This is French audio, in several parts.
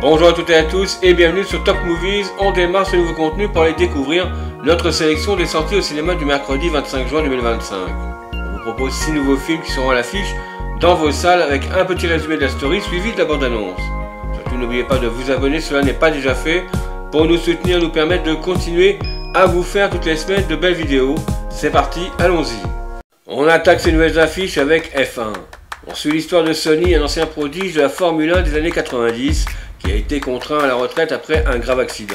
Bonjour à toutes et à tous et bienvenue sur Top Movies. On démarre ce nouveau contenu pour aller découvrir notre sélection des sorties au cinéma du mercredi 25 juin 2025. On vous propose 6 nouveaux films qui seront à l'affiche dans vos salles avec un petit résumé de la story suivi de la bande-annonce. Surtout n'oubliez pas de vous abonner, cela n'est pas déjà fait, pour nous soutenir, nous permettre de continuer à vous faire toutes les semaines de belles vidéos. C'est parti, allons-y. On attaque ces nouvelles affiches avec F1. On suit l'histoire de Sonny, un ancien prodige de la Formule 1 des années 90, qui a été contraint à la retraite après un grave accident.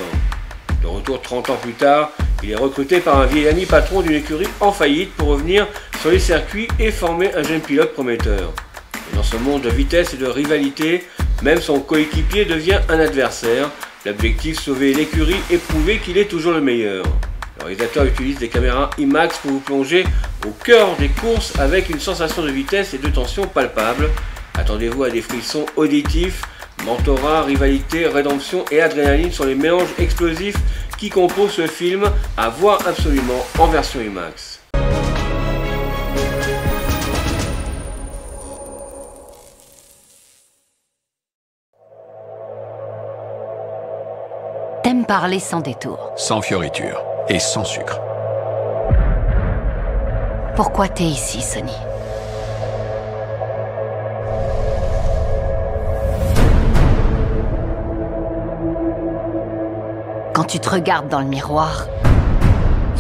De retour 30 ans plus tard, il est recruté par un vieil ami patron d'une écurie en faillite pour revenir sur les circuits et former un jeune pilote prometteur. Et dans ce monde de vitesse et de rivalité, même son coéquipier devient un adversaire. L'objectif, sauver l'écurie et prouver qu'il est toujours le meilleur. Le réalisateur utilise des caméras IMAX pour vous plonger au cœur des courses avec une sensation de vitesse et de tension palpable. Attendez-vous à des frissons auditifs. Mentorat, rivalité, rédemption et adrénaline sont les mélanges explosifs qui composent ce film à voir absolument en version IMAX. T'aimes parler sans détour. Sans fioriture et sans sucre. Pourquoi t'es ici, Sonny? Quand tu te regardes dans le miroir,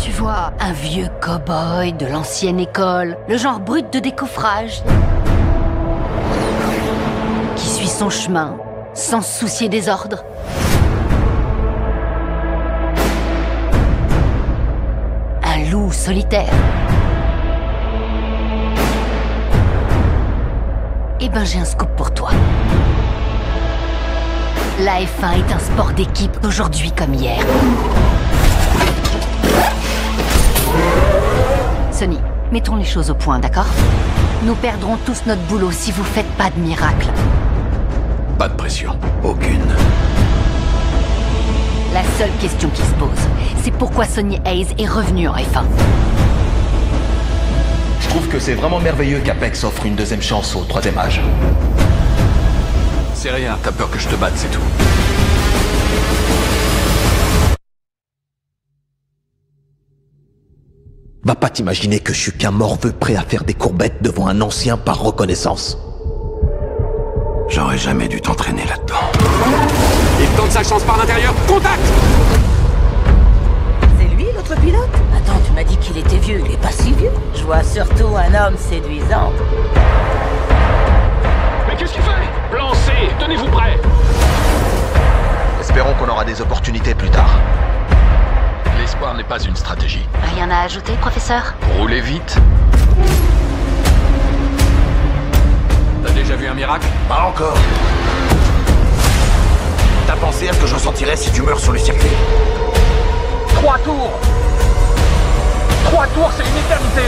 tu vois un vieux cow-boy de l'ancienne école, le genre brut de décoffrage, qui suit son chemin sans se soucier des ordres. Un loup solitaire. Eh ben, j'ai un scoop pour toi. La F1 est un sport d'équipe aujourd'hui comme hier. Sonny, mettons les choses au point, d'accord? Nous perdrons tous notre boulot si vous faites pas de miracle. Pas de pression. Aucune. La seule question qui se pose, c'est pourquoi Sonny Hayes est revenu en F1. Je trouve que c'est vraiment merveilleux qu'Apex offre une deuxième chance au troisième âge. C'est rien, t'as peur que je te batte, c'est tout. Va pas t'imaginer que je suis qu'un morveux prêt à faire des courbettes devant un ancien par reconnaissance. J'aurais jamais dû t'entraîner là-dedans. Il tente sa chance par l'intérieur. Contact! C'est lui, l'autre pilote? Attends, tu m'as dit qu'il était vieux, il est pas si vieux. Je vois surtout un homme séduisant. Mais qu'est-ce qu'il fait? Plan C, tenez-vous prêts. Espérons qu'on aura des opportunités plus tard. L'espoir n'est pas une stratégie. Rien à ajouter, professeur? Roulez vite. T'as déjà vu un miracle? Pas encore. T'as pensé à ce que j'en sentirais si tu meurs sur le circuit? 3 tours! 3 tours, c'est une éternité!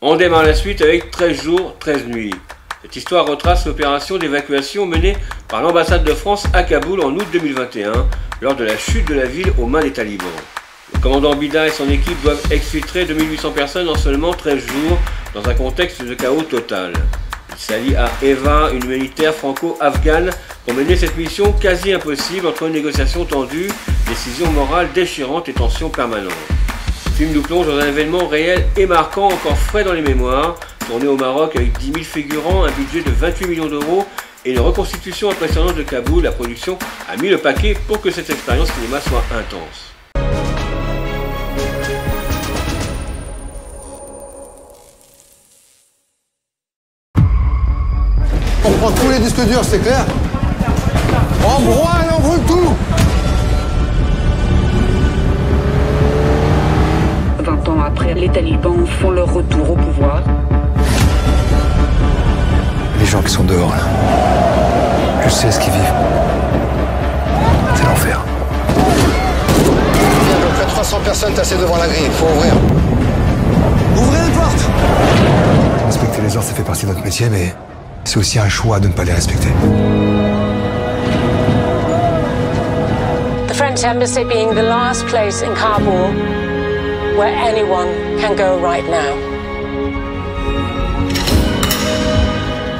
On démarre la suite avec 13 jours, 13 nuits. Cette histoire retrace l'opération d'évacuation menée par l'ambassade de France à Kaboul en août 2021, lors de la chute de la ville aux mains des talibans. Le commandant Bida et son équipe doivent exfiltrer 2800 personnes en seulement 13 jours, dans un contexte de chaos total. Il s'allie à Eva, une militaire franco-afghane, pour mener cette mission quasi impossible entre négociations tendues, décisions morales déchirantes et tensions permanentes. Le film nous plonge dans un événement réel et marquant, encore frais dans les mémoires, tourné au Maroc avec 10 000 figurants, un budget de 28 millions d'euros et une reconstitution impressionnante de Kaboul. La production a mis le paquet pour que cette expérience cinéma soit intense. On prend tous les disques durs, c'est clair? On broie et on brûle tout! 20 ans après, les talibans font leur retour au pouvoir. Les gens qui sont dehors, là, je sais ce qu'ils vivent. C'est l'enfer. Il y a à peu près 300 personnes tassées devant la grille, faut ouvrir. Ouvrez les portes! Respecter les ordres, ça fait partie de notre métier, mais c'est aussi un choix de ne pas les respecter. The French French embassy being the last place in Kabul where anyone can go right now.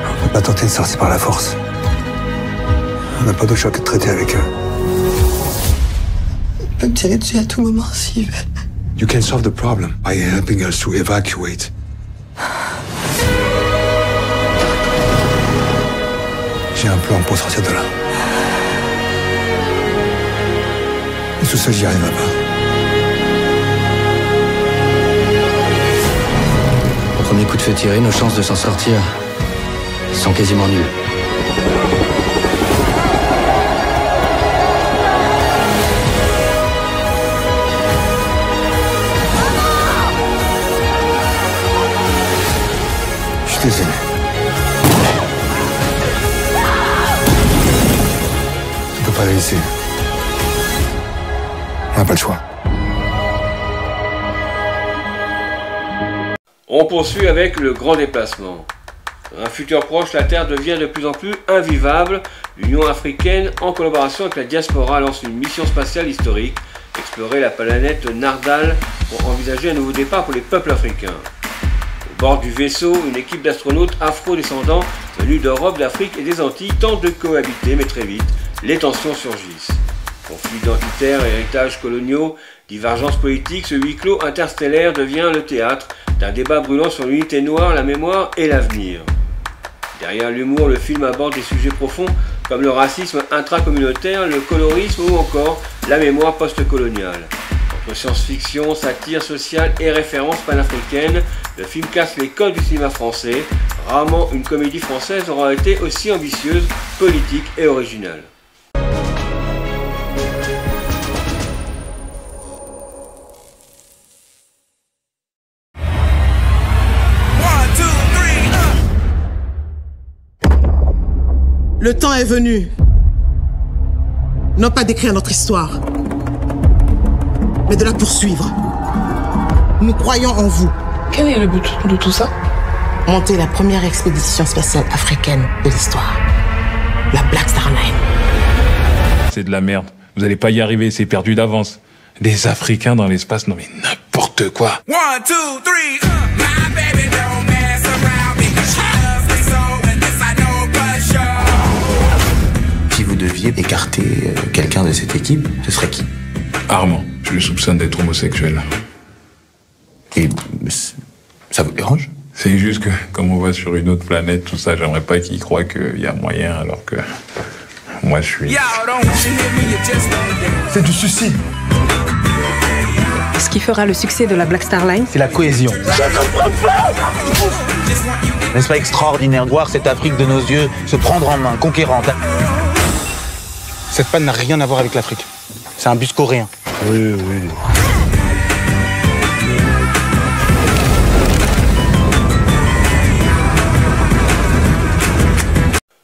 On ne peut pas tenter de sortir par la force. On n'a pas d'autre choix que de traiter avec eux. Il peut me tirer dessus à tout moment s'il veut. You can solve the problem by helping us to evacuate. J'ai un plan pour sortir de là. Mais tout seul, j'y arriverai pas. Au premier coup de feu tiré, nos chances de s'en sortir sont quasiment nulles. Je suis désolé. On peut pas les laisser. On n'a pas le choix. On poursuit avec le grand déplacement. Dans un futur proche, la Terre devient de plus en plus invivable. L'Union africaine, en collaboration avec la diaspora, lance une mission spatiale historique, explorer la planète Nardal pour envisager un nouveau départ pour les peuples africains. Au bord du vaisseau, une équipe d'astronautes afro-descendants venus d'Europe, d'Afrique et des Antilles tente de cohabiter, mais très vite, les tensions surgissent. Conflits identitaires, héritages coloniaux, divergences politiques, ce huis clos interstellaire devient le théâtre d'un débat brûlant sur l'unité noire, la mémoire et l'avenir. Derrière l'humour, le film aborde des sujets profonds comme le racisme intracommunautaire, le colorisme ou encore la mémoire post-coloniale. Entre science-fiction, satire sociale et références panafricaines, le film casse les codes du cinéma français. Rarement une comédie française aura été aussi ambitieuse, politique et originale. Le temps est venu, non pas d'écrire notre histoire, mais de la poursuivre. Nous croyons en vous. Quel est le but de tout ça? Monter la première expédition spatiale africaine de l'histoire, la Black Star Line. C'est de la merde. Vous n'allez pas y arriver, c'est perdu d'avance. Des Africains dans l'espace, non mais n'importe quoi. 1, 2, 3, my baby don't mess around because she loves me so and this I know for sure. Si vous deviez écarter quelqu'un de cette équipe, ce serait qui? Armand, je le soupçonne d'être homosexuel. Et ça vous dérange? C'est juste que, comme on va sur une autre planète, tout ça, j'aimerais pas qu'il croie qu'il y a moyen, alors que moi je suis... C'est du suicide. Ce qui fera le succès de la Black Star Line, c'est la cohésion. N'est-ce pas extraordinaire de voir cette Afrique de nos yeux se prendre en main, conquérante? Cette panne n'a rien à voir avec l'Afrique. C'est un bus coréen. Oui, oui.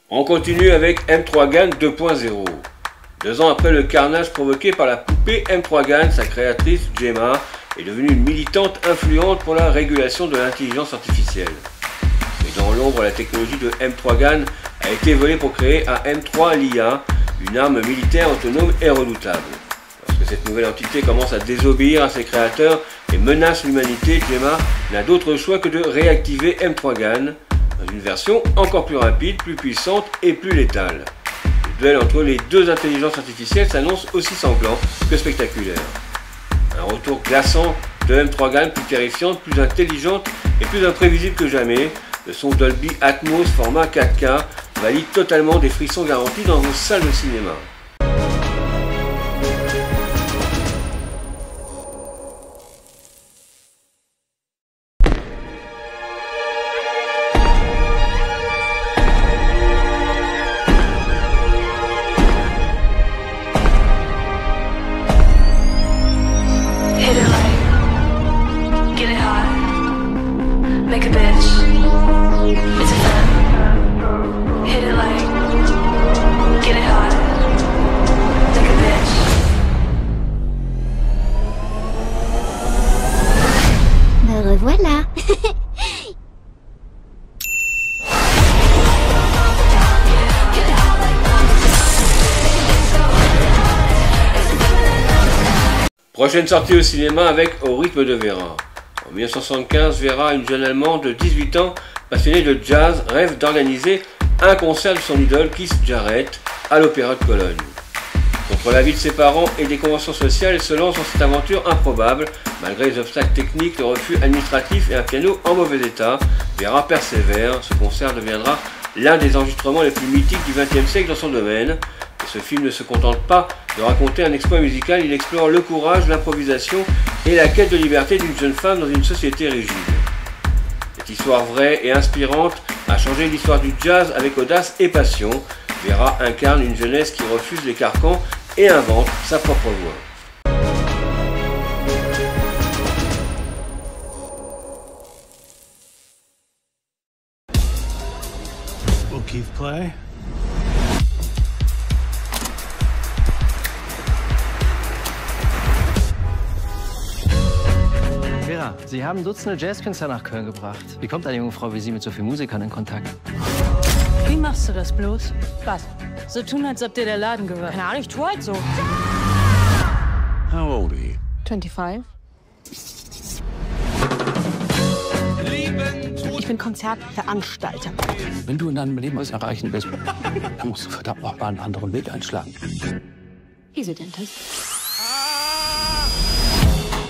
On continue avec M3 GAN 2.0. 2 ans après le carnage provoqué par la poupée M3 GAN, sa créatrice Gemma est devenue une militante influente pour la régulation de l'intelligence artificielle. Mais dans l'ombre, la technologie de M3 GAN a été volée pour créer un M3 LIA, une arme militaire autonome et redoutable. Lorsque cette nouvelle entité commence à désobéir à ses créateurs et menace l'humanité, Gemma n'a d'autre choix que de réactiver M3 GAN dans une version encore plus rapide, plus puissante et plus létale. Le duel entre les deux intelligences artificielles s'annonce aussi sanglant que spectaculaire. Un retour glaçant de M3 GAN, plus terrifiante, plus intelligente et plus imprévisible que jamais. Le son Dolby Atmos format 4K valide totalement des frissons garantis dans vos salles de cinéma. Revoilà. Prochaine sortie au cinéma avec Au rythme de Vera. En 1975, Vera, une jeune Allemande de 18 ans, passionnée de jazz, rêve d'organiser un concert de son idole Keith Jarrett à l'Opéra de Cologne. Contre l'avis de ses parents et des conventions sociales, elle se lance dans cette aventure improbable. Malgré les obstacles techniques, le refus administratif et un piano en mauvais état, Vera persévère. Ce concert deviendra l'un des enregistrements les plus mythiques du XXe siècle dans son domaine. Et ce film ne se contente pas de raconter un exploit musical, il explore le courage, l'improvisation et la quête de liberté d'une jeune femme dans une société rigide. Cette histoire vraie et inspirante a changé l'histoire du jazz avec audace et passion. Vera incarne une jeunesse qui refuse les carcans et invente sa propre voix. Will Keith play? Vera, Sie haben Dutzende Jazzkünstler nach Köln gebracht. Wie kommt eine junge Frau wie Sie mit so vielen Musikern in Kontakt? Wie machst du das bloß? Was? So tun, als ob dir der Laden gehört. Keine Ahnung, ich tu halt so. How old are you? 25. Ich bin Konzertveranstalter. Wenn du in deinem Leben was erreichen willst, dann musst du verdammt noch mal einen anderen Weg einschlagen. He's a dentist.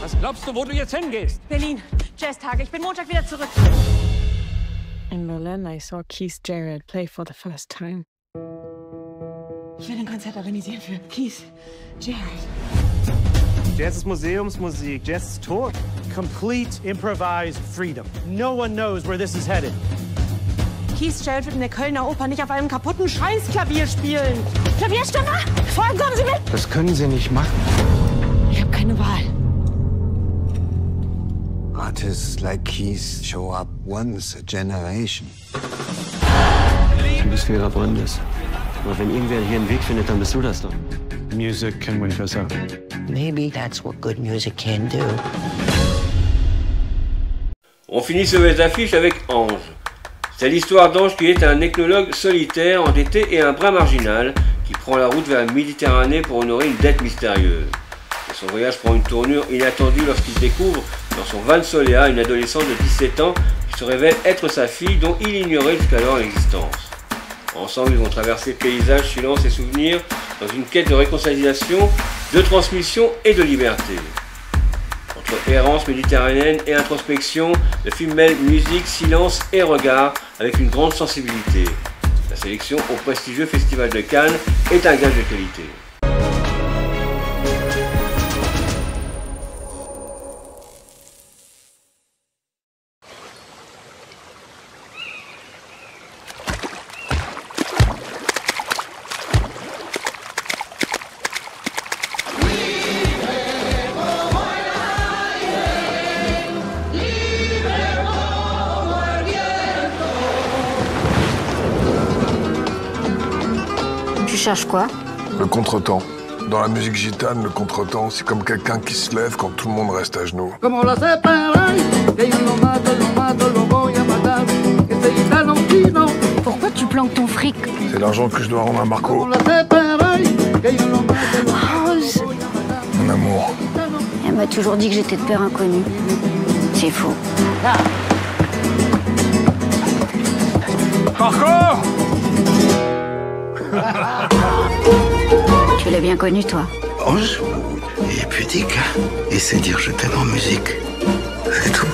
Was glaubst du, wo du jetzt hingehst? Berlin, Jazztage. Ich bin Montag wieder zurück. In Berlin, I saw Keith Jarrett play for the first time. Ich will ein Konzert organisieren für Keith Jarrett. Jazz ist Museumsmusik. Jazz ist tot. Complete improvised freedom. No one knows where this is headed. Keith Jarrett wird in der Kölner Oper nicht auf einem kaputten Scheißklavier spielen. Klavierstimmer, folgen kommen Sie mit! Das können Sie nicht machen. Ich habe keine Wahl. Artists like Keith show up once a generation. Du bist Vera Brandes. Aber wenn irgendwer hier einen Weg findet, dann bist du das doch. Music can wake us up. Maybe that's what good music can do. On finit ce belles affiches avec Ange. C'est l'histoire d'Ange qui est un ethnologue solitaire, endetté et un brin marginal qui prend la route vers la Méditerranée pour honorer une dette mystérieuse. Et son voyage prend une tournure inattendue lorsqu'il découvre dans son van Solea une adolescente de 17 ans qui se révèle être sa fille dont il ignorait jusqu'alors l'existence. Ensemble, ils vont traverser paysages, silences et souvenirs dans une quête de réconciliation, de transmission et de liberté. Entre errance méditerranéenne et introspection, le film mêle musique, silence et regard avec une grande sensibilité. La sélection au prestigieux Festival de Cannes est un gage de qualité. Tu cherches quoi? Le contretemps. Dans la musique gitane, le contretemps, c'est comme quelqu'un qui se lève quand tout le monde reste à genoux. Pourquoi tu planques ton fric? C'est l'argent que je dois rendre à Marco. Rose, Mon amour. elle m'a toujours dit que j'étais de père inconnu. C'est faux. Marco! Tu l'as bien connu, toi? Ange et pudique, et c'est dire je t'aime en musique. C'est tout.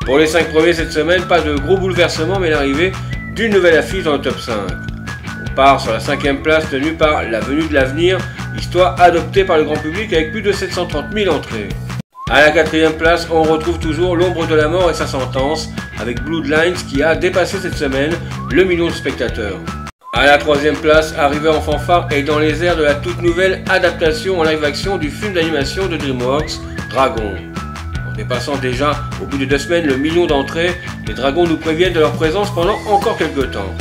Pour les 5 premiers cette semaine, pas de gros bouleversement mais l'arrivée d'une nouvelle affiche dans le top 5. On part sur la 5e place tenue par La Venue de l'Avenir, histoire adoptée par le grand public avec plus de 730 000 entrées. À la 4e place, on retrouve toujours L'Ombre de la Mort et sa sentence avec Bloodlines qui a dépassé cette semaine le million de spectateurs. À la troisième place, arrivé en fanfare et dans les airs de la toute nouvelle adaptation en live action du film d'animation de DreamWorks, Dragon. En dépassant déjà au bout de 2 semaines le million d'entrées, les Dragons nous préviennent de leur présence pendant encore quelques temps.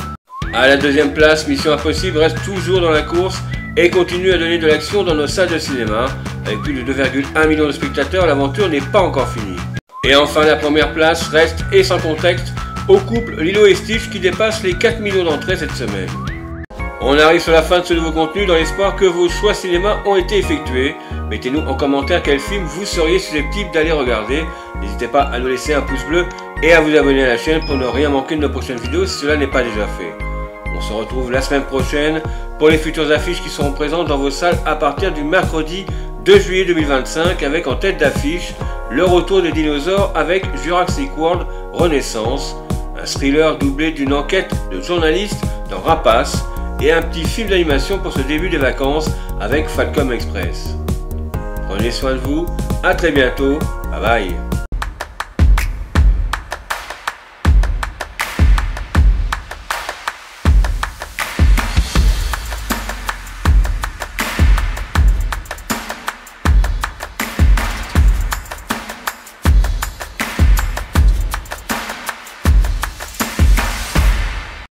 À la deuxième place, Mission Impossible reste toujours dans la course et continue à donner de l'action dans nos salles de cinéma. Avec plus de 2,1 millions de spectateurs, l'aventure n'est pas encore finie. Et enfin, la première place reste, et sans contexte, au couple Lilo et Stitch qui dépasse les 4 millions d'entrées cette semaine. On arrive sur la fin de ce nouveau contenu dans l'espoir que vos choix cinéma ont été effectués. Mettez-nous en commentaire quel film vous seriez susceptible d'aller regarder. N'hésitez pas à nous laisser un pouce bleu et à vous abonner à la chaîne pour ne rien manquer de nos prochaines vidéos si cela n'est pas déjà fait. On se retrouve la semaine prochaine pour les futures affiches qui seront présentes dans vos salles à partir du mercredi 2 juillet 2025 avec en tête d'affiche le retour des dinosaures avec Jurassic World Renaissance, un thriller doublé d'une enquête de journaliste dans Rapace et un petit film d'animation pour ce début des vacances avec Falcom Express. Prenez soin de vous, à très bientôt, bye bye.